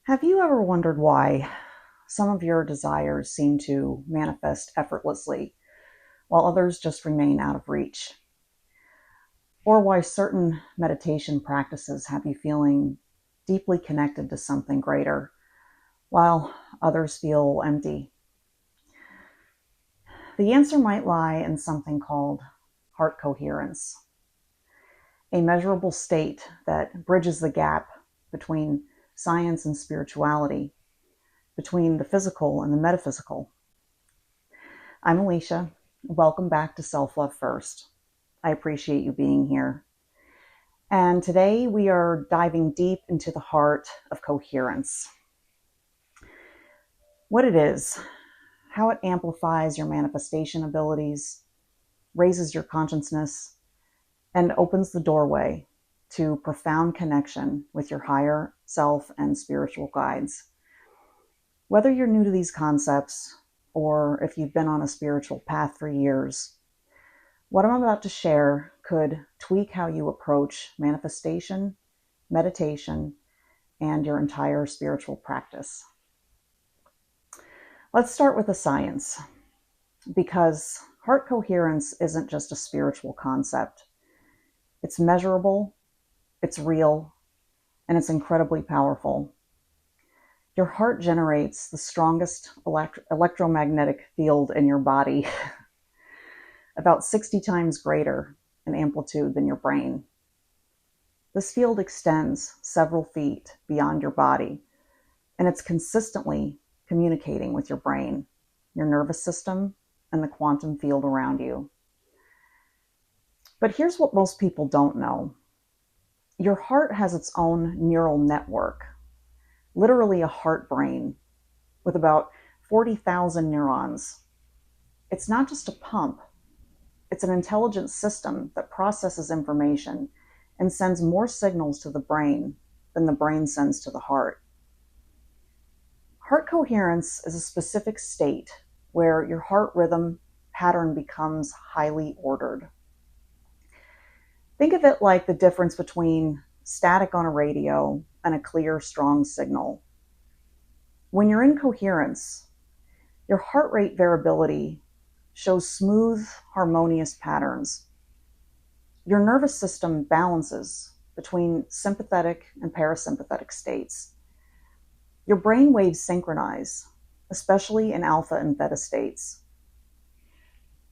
Have you ever wondered why some of your desires seem to manifest effortlessly while others just remain out of reach? Or why certain meditation practices have you feeling deeply connected to something greater while others feel empty? The answer might lie in something called heart coherence, a measurable state that bridges the gap between science and spirituality, between the physical and the metaphysical. I'm Alicia. Welcome back to Self Love First. I appreciate you being here. And today we are diving deep into the heart of coherence. What it is, how it amplifies your manifestation abilities, raises your consciousness, and opens the doorway to profound connection with your higher self and spiritual guides. Whether you're new to these concepts or if you've been on a spiritual path for years, what I'm about to share could tweak how you approach manifestation, meditation, and your entire spiritual practice. Let's start with the science, because heart coherence isn't just a spiritual concept. It's measurable, it's real, and it's incredibly powerful. Your heart generates the strongest electromagnetic field in your body, about 60 times greater in amplitude than your brain. This field extends several feet beyond your body, and it's consistently communicating with your brain, your nervous system, and the quantum field around you. But here's what most people don't know. Your heart has its own neural network, literally a heart brain, with about 40,000 neurons. It's not just a pump. It's an intelligent system that processes information and sends more signals to the brain than the brain sends to the heart. Heart coherence is a specific state where your heart rhythm pattern becomes highly ordered. Think of it like the difference between static on a radio and a clear, strong signal. When you're in coherence, your heart rate variability shows smooth, harmonious patterns. Your nervous system balances between sympathetic and parasympathetic states. Your brain waves synchronize, especially in alpha and beta states.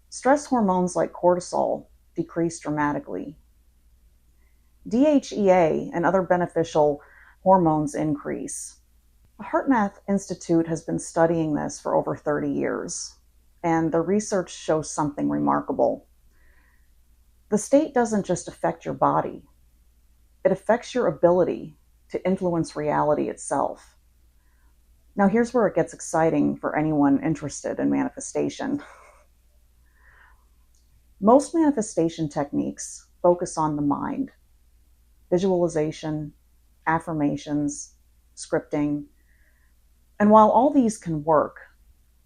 Stress hormones like cortisol decrease dramatically. DHEA and other beneficial hormones increase. The HeartMath Institute has been studying this for over 30 years, and the research shows something remarkable. The state doesn't just affect your body, it affects your ability to influence reality itself. Now, here's where it gets exciting for anyone interested in manifestation. Most manifestation techniques focus on the mind, visualization, affirmations, scripting. And while all these can work,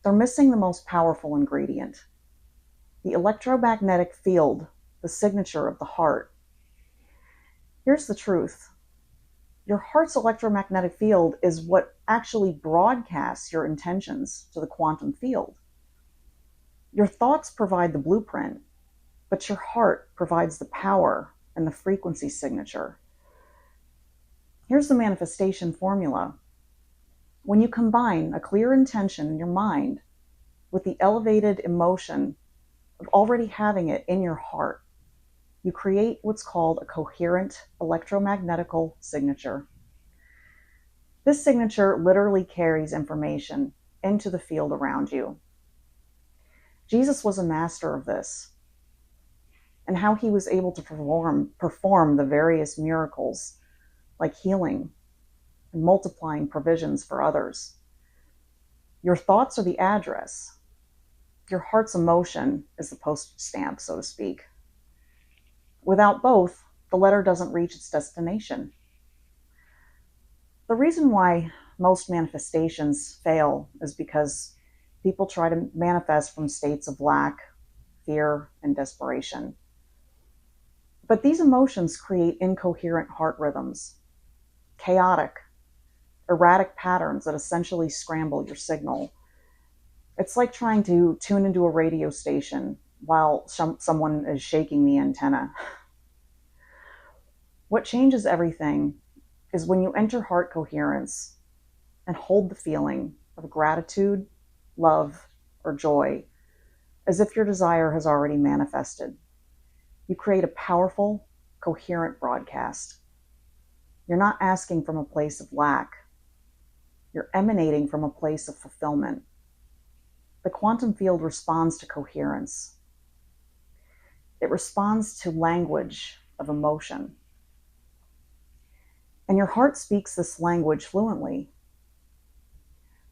they're missing the most powerful ingredient, the electromagnetic field, the signature of the heart. Here's the truth. Your heart's electromagnetic field is what actually broadcasts your intentions to the quantum field. Your thoughts provide the blueprint, but your heart provides the power and the frequency signature. Here's the manifestation formula. When you combine a clear intention in your mind with the elevated emotion of already having it in your heart, you create what's called a coherent electromagnetical signature. This signature literally carries information into the field around you. Jesus was a master of this, and how he was able to perform the various miracles like healing and multiplying provisions for others. Your thoughts are the address. Your heart's emotion is the postage stamp, so to speak. Without both, the letter doesn't reach its destination. The reason why most manifestations fail is because people try to manifest from states of lack, fear, and desperation. But these emotions create incoherent heart rhythms, chaotic, erratic patterns that essentially scramble your signal. It's like trying to tune into a radio station while someone is shaking the antenna. What changes everything is when you enter heart coherence and hold the feeling of gratitude, love, or joy as if your desire has already manifested. You create a powerful, coherent broadcast. You're not asking from a place of lack. You're emanating from a place of fulfillment. The quantum field responds to coherence. It responds to language of emotion. And your heart speaks this language fluently.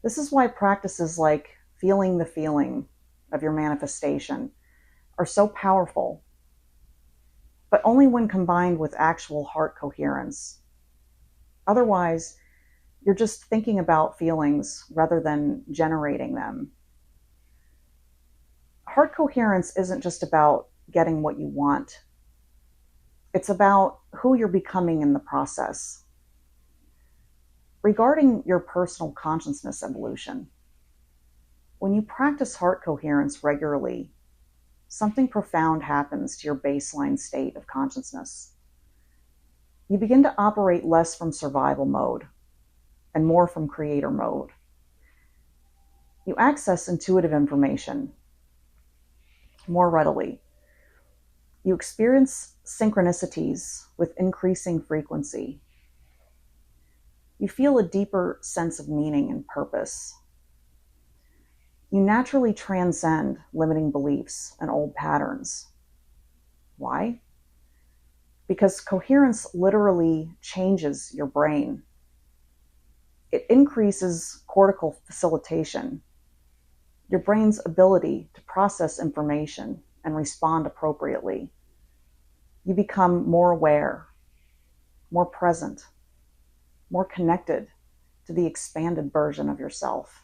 This is why practices like feeling the feeling of your manifestation are so powerful, but only when combined with actual heart coherence. Otherwise, you're just thinking about feelings rather than generating them. Heart coherence isn't just about getting what you want. It's about who you're becoming in the process. Regarding your personal consciousness evolution, when you practice heart coherence regularly, something profound happens to your baseline state of consciousness. You begin to operate less from survival mode and more from creator mode. You access intuitive information more readily. You experience synchronicities with increasing frequency. You feel a deeper sense of meaning and purpose. You naturally transcend limiting beliefs and old patterns. Why? Because coherence literally changes your brain. It increases cortical facilitation, your brain's ability to process information and respond appropriately. You become more aware, more present, more connected to the expanded version of yourself.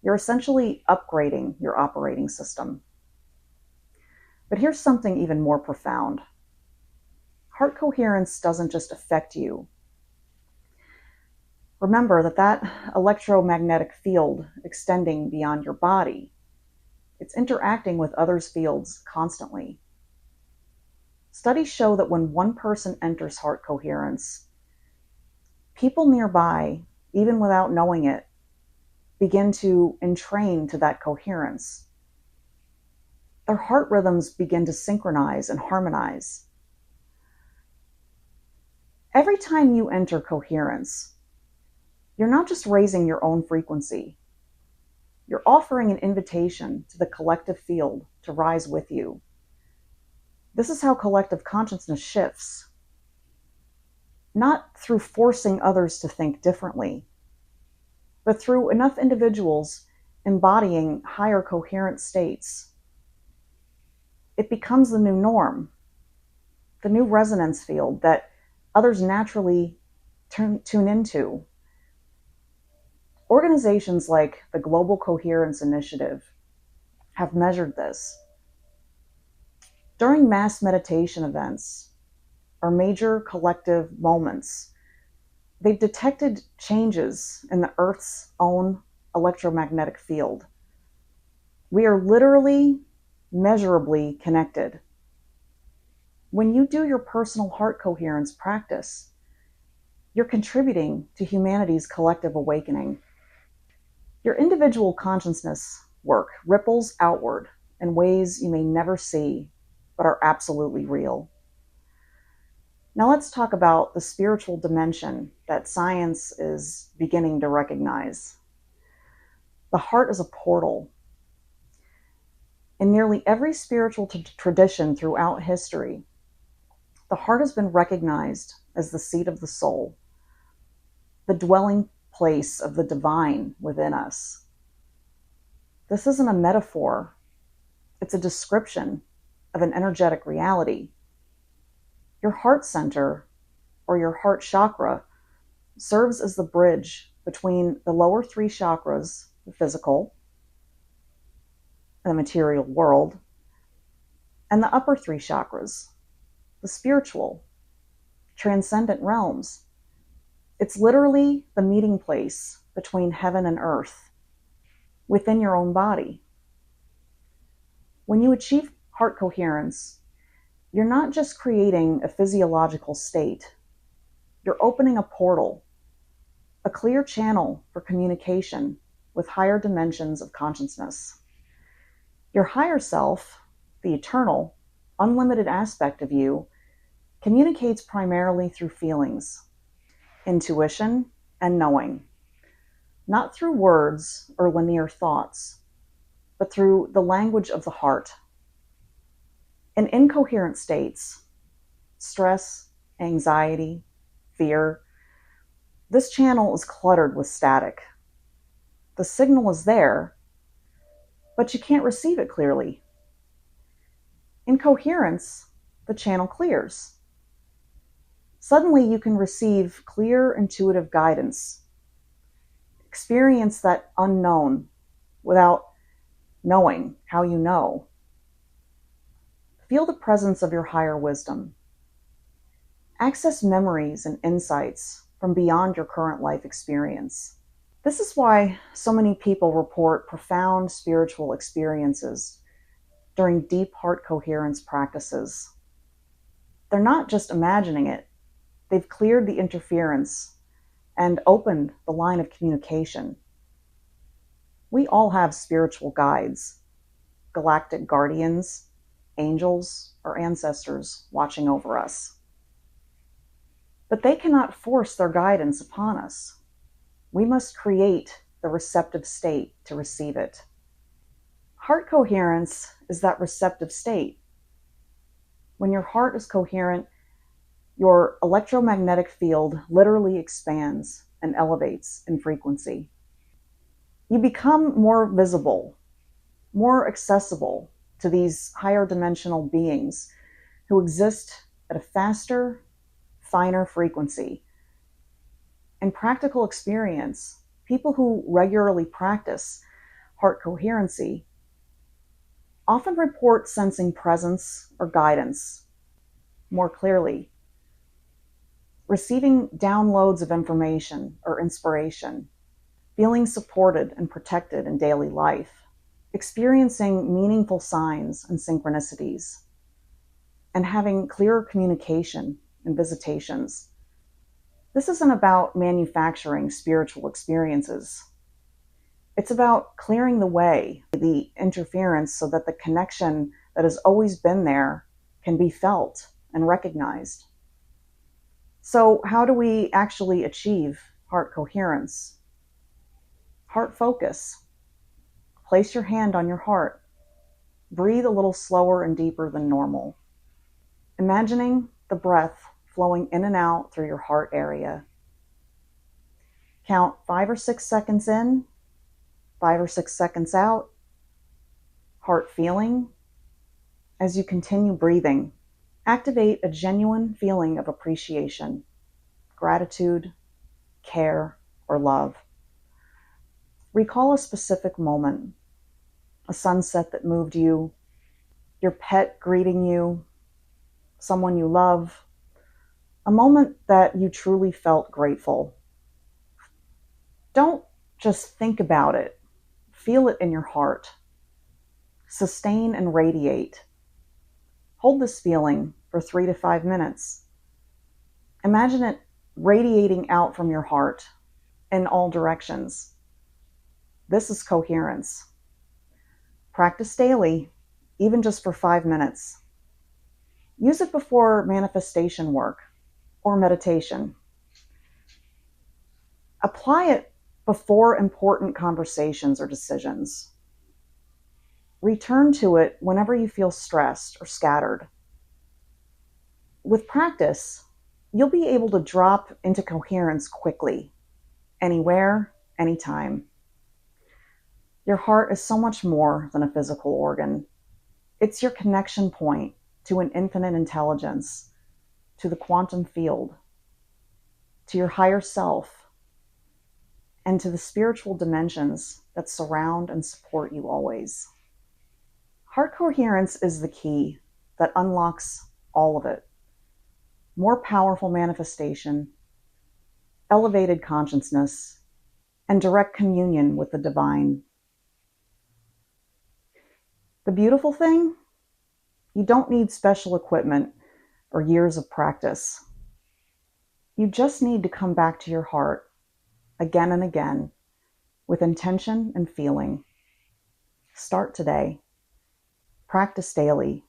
You're essentially upgrading your operating system. But here's something even more profound. Heart coherence doesn't just affect you. Remember that electromagnetic field extending beyond your body, it's interacting with others' fields constantly. Studies show that when one person enters heart coherence, people nearby, even without knowing it, begin to entrain to that coherence. Their heart rhythms begin to synchronize and harmonize. Every time you enter coherence, you're not just raising your own frequency. You're offering an invitation to the collective field to rise with you. This is how collective consciousness shifts. Not through forcing others to think differently, but through enough individuals embodying higher coherent states. It becomes the new norm, the new resonance field that others naturally tune into. Organizations like the Global Coherence Initiative have measured this. During mass meditation events or major collective moments, they've detected changes in the Earth's own electromagnetic field. We are literally, measurably connected. When you do your personal heart coherence practice, you're contributing to humanity's collective awakening. Your individual consciousness work ripples outward in ways you may never see, but are absolutely real. Now let's talk about the spiritual dimension that science is beginning to recognize. The heart is a portal. In nearly every spiritual tradition throughout history, the heart has been recognized as the seat of the soul, the dwelling place of the divine within us. This isn't a metaphor. It's a description of an energetic reality. Your heart center, or your heart chakra, serves as the bridge between the lower three chakras, the physical, the material world, and the upper three chakras, the spiritual, transcendent realms. It's literally the meeting place between heaven and earth within your own body. When you achieve heart coherence, you're not just creating a physiological state, you're opening a portal, a clear channel for communication with higher dimensions of consciousness. Your higher self, the eternal, unlimited aspect of you, communicates primarily through feelings, intuition, and knowing, not through words or linear thoughts, but through the language of the heart. In incoherent states, stress, anxiety, fear, this channel is cluttered with static. The signal is there, but you can't receive it clearly. In coherence, the channel clears. Suddenly you can receive clear, intuitive guidance, experience that unknown without knowing how you know. Feel the presence of your higher wisdom. Access memories and insights from beyond your current life experience. This is why so many people report profound spiritual experiences during deep heart coherence practices. They're not just imagining it, they've cleared the interference and opened the line of communication. We all have spiritual guides, galactic guardians, angels, or ancestors watching over us. But they cannot force their guidance upon us. We must create the receptive state to receive it. Heart coherence is that receptive state. When your heart is coherent, your electromagnetic field literally expands and elevates in frequency. You become more visible, more accessible to these higher dimensional beings who exist at a faster, finer frequency. In practical experience, people who regularly practice heart coherency often report sensing presence or guidance more clearly, receiving downloads of information or inspiration, feeling supported and protected in daily life, experiencing meaningful signs and synchronicities, and having clearer communication and visitations. This isn't about manufacturing spiritual experiences. It's about clearing the way, the interference, so that the connection that has always been there can be felt and recognized. So, how do we actually achieve heart coherence? Heart focus. Place your hand on your heart. Breathe a little slower and deeper than normal, imagining the breath flowing in and out through your heart area. Count 5 or 6 seconds in, 5 or 6 seconds out. Heart feeling. As you continue breathing, activate a genuine feeling of appreciation, gratitude, care, or love. Recall a specific moment, a sunset that moved you, your pet greeting you, someone you love, a moment that you truly felt grateful. Don't just think about it. Feel it in your heart. Sustain and radiate. Hold this feeling for 3 to 5 minutes. Imagine it radiating out from your heart in all directions. This is coherence. Practice daily, even just for 5 minutes. Use it before manifestation work or meditation. Apply it before important conversations or decisions. Return to it whenever you feel stressed or scattered. With practice, you'll be able to drop into coherence quickly, anywhere, anytime. Your heart is so much more than a physical organ. It's your connection point to an infinite intelligence, to the quantum field, to your higher self, and to the spiritual dimensions that surround and support you always. Heart coherence is the key that unlocks all of it. More powerful manifestation, elevated consciousness, and direct communion with the divine. The beautiful thing? You don't need special equipment or years of practice. You just need to come back to your heart again and again with intention and feeling. Start today. Practice daily.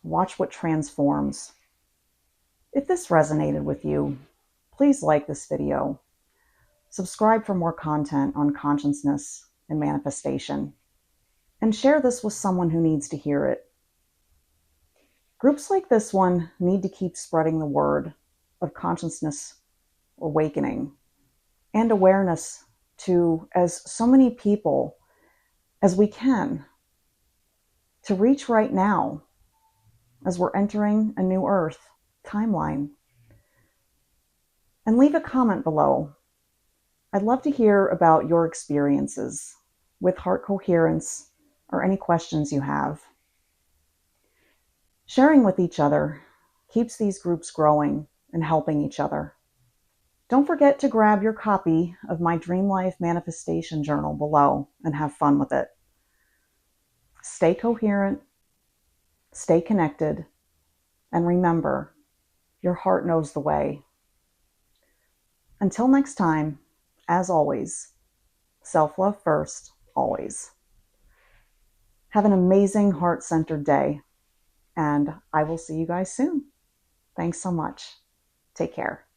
Watch what transforms. If this resonated with you, please like this video. Subscribe for more content on consciousness and manifestation. And share this with someone who needs to hear it. Groups like this one need to keep spreading the word of consciousness awakening and awareness to as so many people as we can, to reach right now as we're entering a new Earth timeline. And leave a comment below. I'd love to hear about your experiences with heart coherence or any questions you have. Sharing with each other keeps these groups growing and helping each other. Don't forget to grab your copy of my Dream Life Manifestation Journal below and have fun with it. Stay coherent, stay connected, and remember, your heart knows the way. Until next time, as always, self-love first, always. Have an amazing heart-centered day, and I will see you guys soon. Thanks so much. Take care.